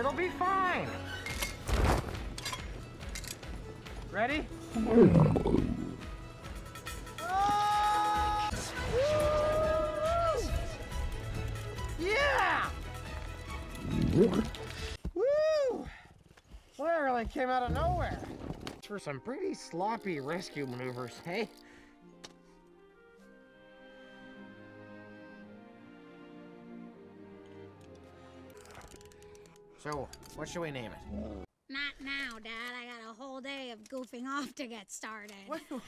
It'll be fine. Ready? Oh! Yeah! Woo! Well, that really came out of nowhere. For some pretty sloppy rescue maneuvers, hey? So, what should we name it? Not now, Dad. I got a whole day of goofing off to get started.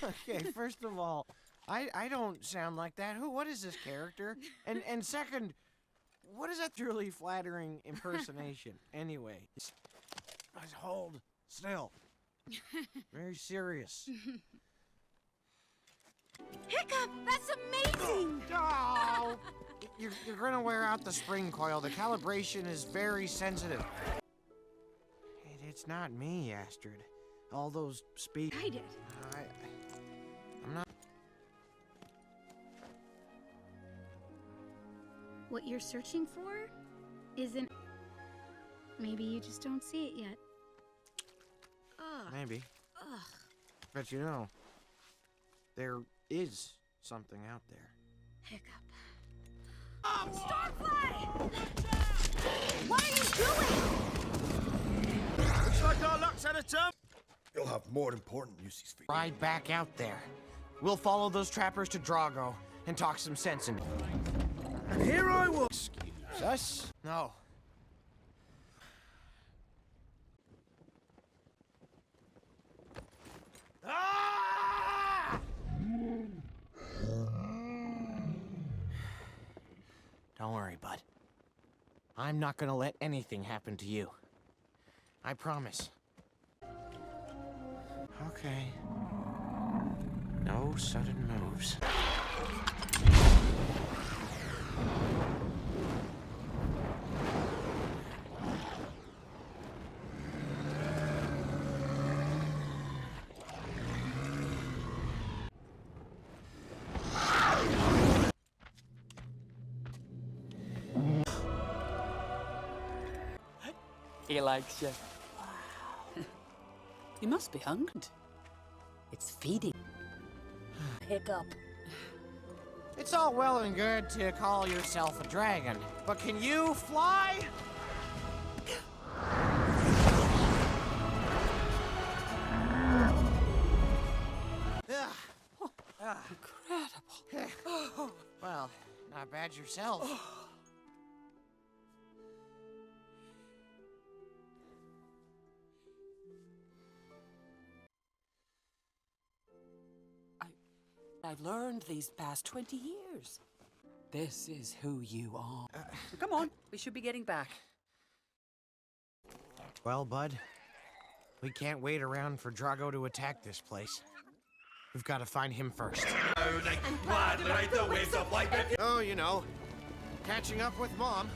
Okay, first of all, I don't sound like that. What is this character? And second, what is that truly flattering impersonation? Anyway, hold still. Very serious. Hiccup, that's amazing! Oh, you're gonna wear out the spring coil. The calibration is very sensitive. It's not me, Astrid. All those speed. I did. I'm not. What you're searching for isn't. Maybe you just don't see it yet. Ugh. Maybe. Ugh. But you know, there is something out there. Hiccup. Starfly! What are you doing? Looks like our luck's at a turn. You'll have more important uses for you. Ride back out there. We'll follow those trappers to Drago and talk some sense into them. And here I will. Excuse us? No. Ah! Don't worry, bud. I'm not gonna let anything happen to you. I promise. Okay. No sudden moves. He likes you. Wow. You must be hungry. It's feeding. Hiccup. It's all well and good to call yourself a dragon, but can you fly? Incredible. Well, not bad yourself. I've learned these past 20 years. This is who you are. Come on, we should be getting back. Well, bud, we can't wait around for Drago to attack this place. We've got to find him first. Oh, you know, catching up with Mom.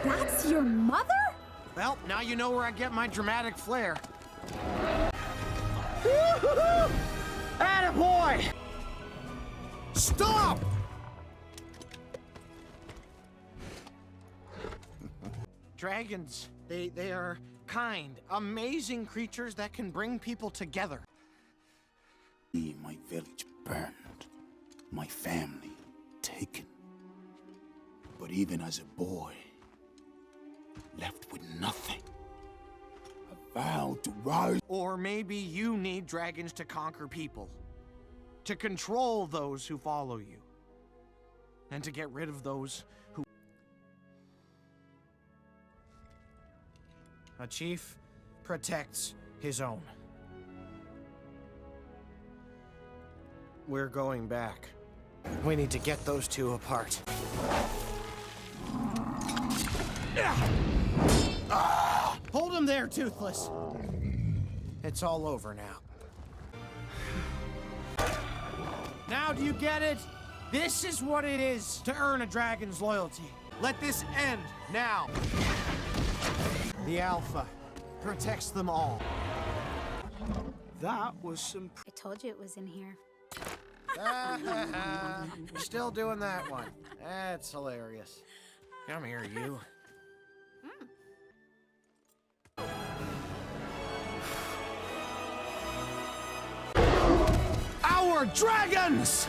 That's your mother? Well, now you know where I get my dramatic flair. Attaboy! Stop! Dragons, they are kind, amazing creatures that can bring people together. My village burned, my family taken. But even as a boy, left with nothing, I vowed to rise. Or maybe you need dragons to conquer people, to control those who follow you, and to get rid of those who... A chief protects his own. We're going back. We need to get those two apart. Hold him there, Toothless. It's all over now. Now do you get it? This is what it is to earn a dragon's loyalty. Let this end now. The Alpha protects them all. That was some I told you it was in here. You're still doing that one. That's hilarious. Come here, you. Our dragons!